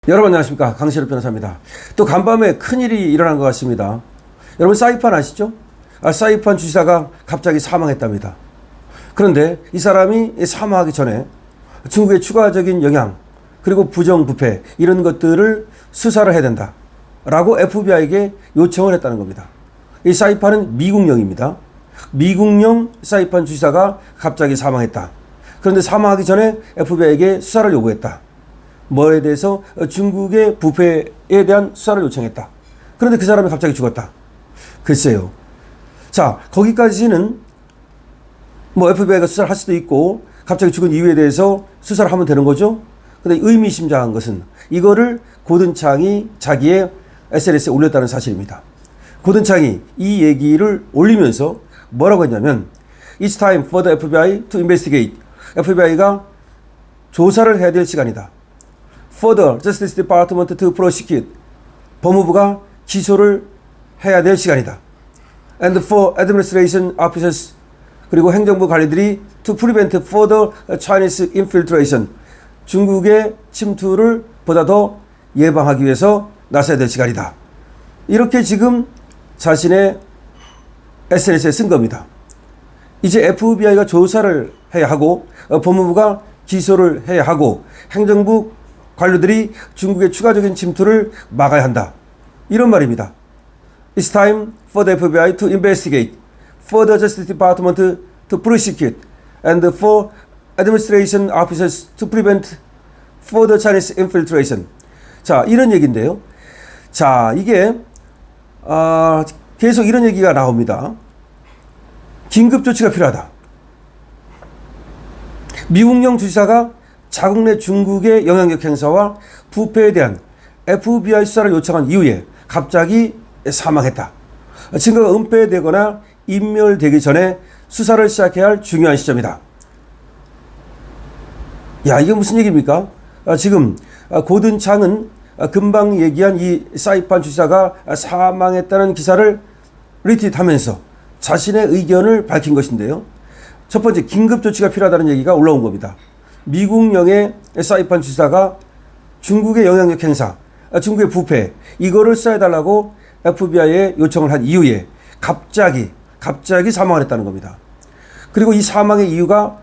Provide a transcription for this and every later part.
여러분 안녕하십니까, 강시럽 변호사입니다. 또 간밤에 큰일이 일어난 것 같습니다. 여러분 사이판 아시죠? 사이판 주지사가 갑자기 사망했답니다. 그런데 이 사람이 사망하기 전에 중국의 추가적인 영향 그리고 부정부패 이런 것들을 수사를 해야 된다 라고 FBI에게 요청을 했다는 겁니다. 이 사이판은 미국령입니다. 미국령 사이판 주지사가 갑자기 사망했다. 그런데 사망하기 전에 FBI에게 수사를 요구했다. 뭐에 대해서? 중국의 부패에 대한 수사를 요청했다. 그런데 그 사람이 갑자기 죽었다. 글쎄요. 자, 거기까지는 뭐 FBI가 수사를 할 수도 있고 갑자기 죽은 이유에 대해서 수사를 하면 되는 거죠. 근데 의미심장한 것은 이거를 고든창이 자기의 SNS에 올렸다는 사실입니다. 고든창이 이 얘기를 올리면서 뭐라고 했냐면 It's time for the FBI to investigate. FBI가 조사를 해야 될 시간이다. For the Justice Department to prosecute. 법무부가 기소를 해야 될 시간이다. And for administration officers. 그리고 행정부 관리들이 to prevent further Chinese infiltration. 중국의 침투를 보다 더 예방하기 위해서 나서야 될 시간이다. 이렇게 지금 자신의 SNS에 쓴 겁니다. 이제 FBI가 조사를 해야 하고 법무부가 기소를 해야 하고 행정부 관료들이 중국의 추가적인 침투를 막아야 한다. 이런 말입니다. It's time for the FBI to investigate, for the Justice Department to prosecute, and for administration officers to prevent further Chinese infiltration. 자, 이런 얘기인데요. 자, 이게 계속 이런 얘기가 나옵니다. 긴급 조치가 필요하다. 미국령 주지사가 자국 내 중국의 영향력 행사와 부패에 대한 FBI 수사를 요청한 이후에 갑자기 사망했다. 증거가 은폐되거나 인멸되기 전에 수사를 시작해야 할 중요한 시점이다. 야, 이게 무슨 얘기입니까? 지금 고든창은 금방 얘기한 이 사이판 주지사가 사망했다는 기사를 리트윗하면서 자신의 의견을 밝힌 것인데요. 첫 번째, 긴급 조치가 필요하다는 얘기가 올라온 겁니다. 미국령의 사이판 주지사가 중국의 영향력 행사, 중국의 부패 이거를 수사해달라고 FBI에 요청을 한 이후에 갑자기 사망을 했다는 겁니다. 그리고 이 사망의 이유가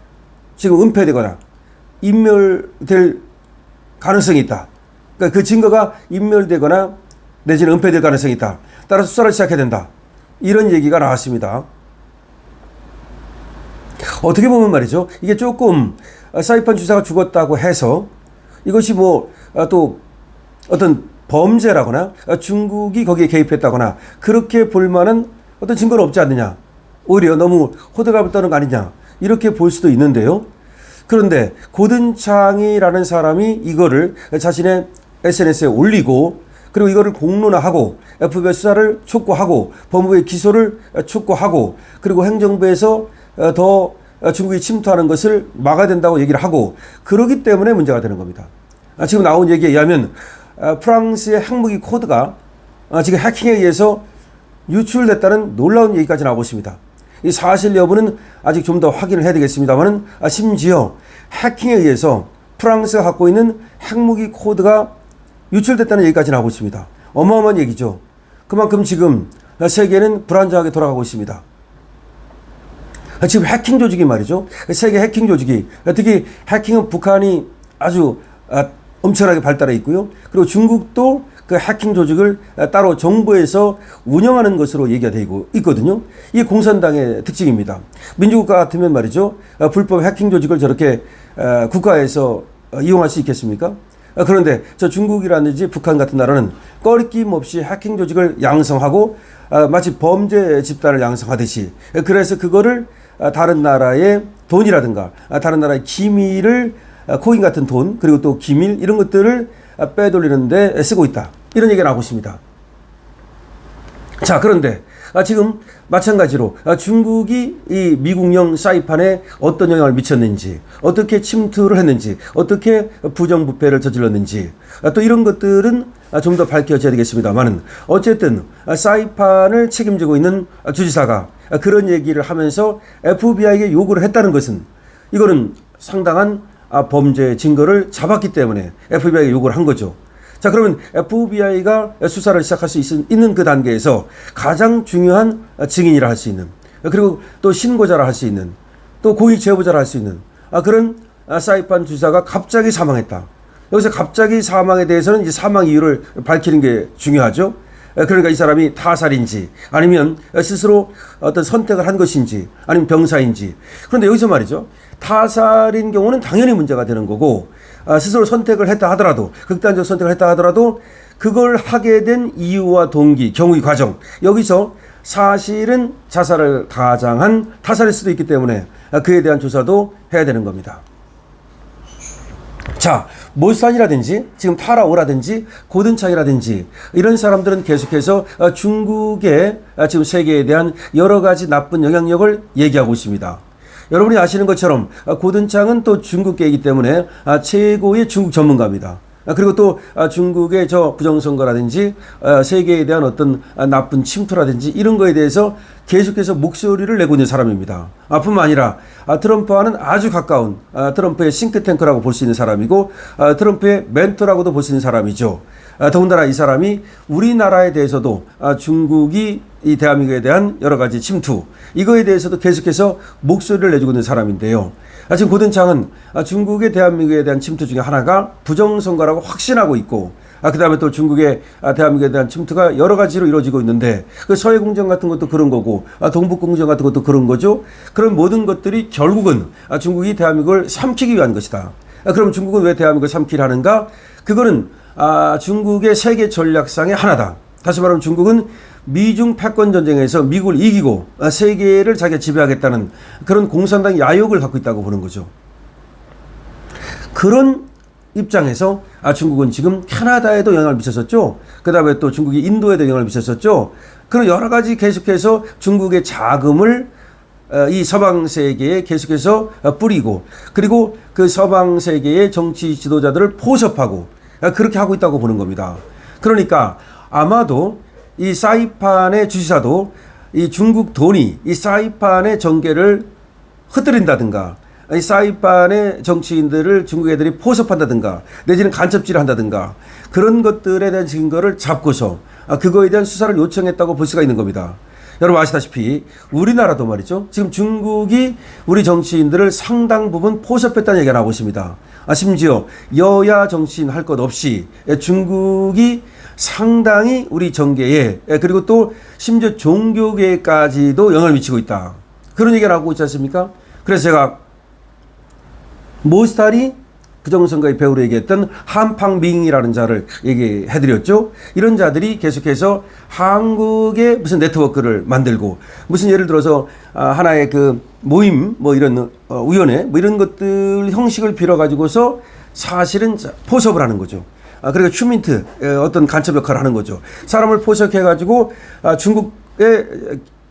지금 은폐되거나 인멸될 가능성이 있다. 그러니까 그 증거가 인멸되거나 내지는 은폐될 가능성이 있다. 따라서 수사를 시작해야 된다. 이런 얘기가 나왔습니다. 어떻게 보면 말이죠. 이게 조금 사이판 주지사가 죽었다고 해서 이것이 뭐 또 어떤 범죄라거나 중국이 거기에 개입했다거나 그렇게 볼 만한 어떤 증거는 없지 않느냐. 오히려 너무 호들갑을 떠는 거 아니냐. 이렇게 볼 수도 있는데요. 그런데 고든창이라는 사람이 이거를 자신의 SNS에 올리고 그리고 이거를 공론화하고 FBI 수사를 촉구하고 법무부의 기소를 촉구하고 그리고 행정부에서 더 중국이 침투하는 것을 막아야 된다고 얘기를 하고 그러기 때문에 문제가 되는 겁니다. 지금 나온 얘기에 의하면 프랑스의 핵무기 코드가 지금 해킹에 의해서 유출됐다는 놀라운 얘기까지 나오고 있습니다. 이 사실 여부는 아직 좀 더 확인을 해야 되겠습니다만 심지어 해킹에 의해서 프랑스가 갖고 있는 핵무기 코드가 유출됐다는 얘기까지 나오고 있습니다. 어마어마한 얘기죠. 그만큼 지금 세계는 불안정하게 돌아가고 있습니다. 지금 해킹 조직이 말이죠. 세계 해킹 조직이 특히 해킹은 북한이 아주 엄청나게 발달해 있고요. 그리고 중국도 그 해킹 조직을 따로 정부에서 운영하는 것으로 얘기가 되고 있거든요. 이게 공산당의 특징입니다. 민주국가 같으면 말이죠. 불법 해킹 조직을 저렇게 국가에서 이용할 수 있겠습니까? 그런데 저 중국이라든지 북한 같은 나라는 꺼리낌 없이 해킹 조직을 양성하고 마치 범죄 집단을 양성하듯이 그래서 그거를 다른 나라의 돈이라든가 다른 나라의 기밀을 코인 같은 돈 그리고 또 기밀 이런 것들을 빼돌리는데 쓰고 있다. 이런 얘기가 나오고 있습니다. 자, 그런데 지금 마찬가지로 중국이 이 미국령 사이판에 어떤 영향을 미쳤는지 어떻게 침투를 했는지 어떻게 부정부패를 저질렀는지 또 이런 것들은 좀 더 밝혀져야 되겠습니다만은 어쨌든 사이판을 책임지고 있는 주지사가 그런 얘기를 하면서 FBI에게 요구를 했다는 것은 이거는 상당한 범죄 증거를 잡았기 때문에 FBI에게 요구를 한 거죠. 자, 그러면 FBI가 수사를 시작할 수 있는 그 단계에서 가장 중요한 증인이라 할 수 있는, 그리고 또 신고자라 할 수 있는, 또 고위 제보자라 할 수 있는 그런 사이판 주사가 갑자기 사망했다. 여기서 갑자기 사망에 대해서는 이제 사망 이유를 밝히는 게 중요하죠. 그러니까 이 사람이 타살인지 아니면 스스로 어떤 선택을 한 것인지 아니면 병사인지. 그런데 여기서 말이죠. 타살인 경우는 당연히 문제가 되는 거고, 스스로 선택을 했다 하더라도, 극단적 선택을 했다 하더라도 그걸 하게 된 이유와 동기, 경위, 과정, 여기서 사실은 자살을 가장한 타살일 수도 있기 때문에 그에 대한 조사도 해야 되는 겁니다. 자, 몰산이라든지 지금 타라오라든지 고든창이라든지 이런 사람들은 계속해서 중국의 지금 세계에 대한 여러 가지 나쁜 영향력을 얘기하고 있습니다. 여러분이 아시는 것처럼 고든창은 또 중국계이기 때문에 최고의 중국 전문가입니다. 그리고 또 중국의 저 부정선거라든지 세계에 대한 어떤 나쁜 침투라든지 이런 거에 대해서 계속해서 목소리를 내고 있는 사람입니다. 뿐만 아니라 트럼프와는 아주 가까운 트럼프의 싱크탱크라고 볼 수 있는 사람이고 트럼프의 멘토라고도 볼 수 있는 사람이죠. 더군다나 이 사람이 우리나라에 대해서도 중국이 이 대한민국에 대한 여러 가지 침투, 이거에 대해서도 계속해서 목소리를 내주고 있는 사람인데요. 지금 고든창은 중국의 대한민국에 대한 침투 중에 하나가 부정선거라고 확신하고 있고, 그 다음에 또 중국의 대한민국에 대한 침투가 여러 가지로 이루어지고 있는데, 그 서해공정 같은 것도 그런 거고, 동북공정 같은 것도 그런 거죠. 그런 모든 것들이 결국은 중국이 대한민국을 삼키기 위한 것이다. 그럼 중국은 왜 대한민국을 삼키려 하는가? 그거는 중국의 세계 전략상의 하나다. 다시 말하면 중국은 미중 패권 전쟁에서 미국을 이기고 세계를 자기가 지배하겠다는 그런 공산당 야욕을 갖고 있다고 보는 거죠. 그런 입장에서 중국은 지금 캐나다에도 영향을 미쳤었죠. 그 다음에 또 중국이 인도에도 영향을 미쳤었죠. 그런 여러 가지 계속해서 중국의 자금을 이 서방 세계에 계속해서 뿌리고, 그리고 그 서방 세계의 정치 지도자들을 포섭하고 그렇게 하고 있다고 보는 겁니다. 그러니까 아마도 이 사이판의 주지사도 이 중국 돈이 이 사이판의 정계를 흩뜨린다든가, 이 사이판의 정치인들을 중국 애들이 포섭한다든가 내지는 간첩질을 한다든가 그런 것들에 대한 증거를 잡고서 그거에 대한 수사를 요청했다고 볼 수가 있는 겁니다. 여러분 아시다시피 우리나라도 말이죠. 지금 중국이 우리 정치인들을 상당 부분 포섭했다는 얘기가 나오고 있습니다. 심지어 여야 정치인 할 것 없이 중국이 상당히 우리 정계에, 그리고 또 심지어 종교계까지도 영향을 미치고 있다. 그런 얘기가 나오고 있지 않습니까? 그래서 제가 모스타리 부정선거의 배우로 얘기했던 한팡밍이라는 자를 얘기해드렸죠. 이런 자들이 계속해서 한국의 무슨 네트워크를 만들고, 무슨 예를 들어서 하나의 그 모임 뭐 이런 위원회 뭐 이런 것들 형식을 빌어가지고서 사실은 포섭을 하는 거죠. 그리고 슈민트 어떤 간첩 역할을 하는 거죠. 사람을 포섭해가지고 중국에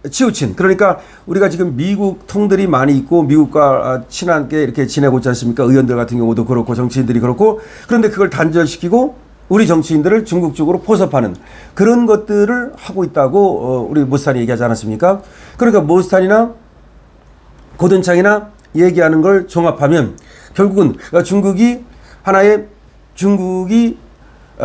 치우친, 그러니까 우리가 지금 미국 통들이 많이 있고 미국과 친하게 이렇게 지내고 있지 않습니까? 의원들 같은 경우도 그렇고 정치인들이 그렇고, 그런데 그걸 단절시키고 우리 정치인들을 중국 쪽으로 포섭하는 그런 것들을 하고 있다고 우리 모스탄이 얘기하지 않았습니까? 그러니까 모스탄이나 고든창이나 얘기하는 걸 종합하면 결국은 중국이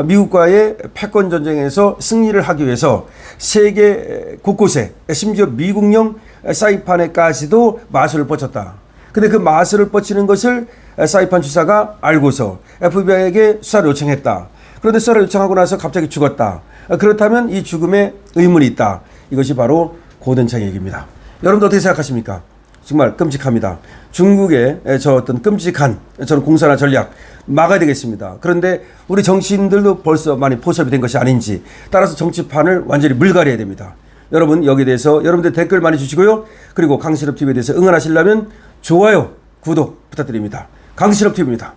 미국과의 패권 전쟁에서 승리를 하기 위해서 세계 곳곳에 심지어 미국령 사이판에까지도 마술을 뻗쳤다. 근데 그 마술을 뻗치는 것을 사이판 주사가 알고서 FBI에게 수사를 요청했다. 그런데 수사를 요청하고 나서 갑자기 죽었다. 그렇다면 이 죽음에 의문이 있다. 이것이 바로 고든창의 얘기입니다. 여러분들 어떻게 생각하십니까? 정말 끔찍합니다. 중국의 저 어떤 끔찍한 저는 공산화 전략 막아야 되겠습니다. 그런데 우리 정치인들도 벌써 많이 포섭이 된 것이 아닌지, 따라서 정치판을 완전히 물갈이해야 됩니다. 여러분 여기에 대해서 여러분들 댓글 많이 주시고요. 그리고 강신업 TV에 대해서 응원하시려면 좋아요, 구독 부탁드립니다. 강신업 TV입니다.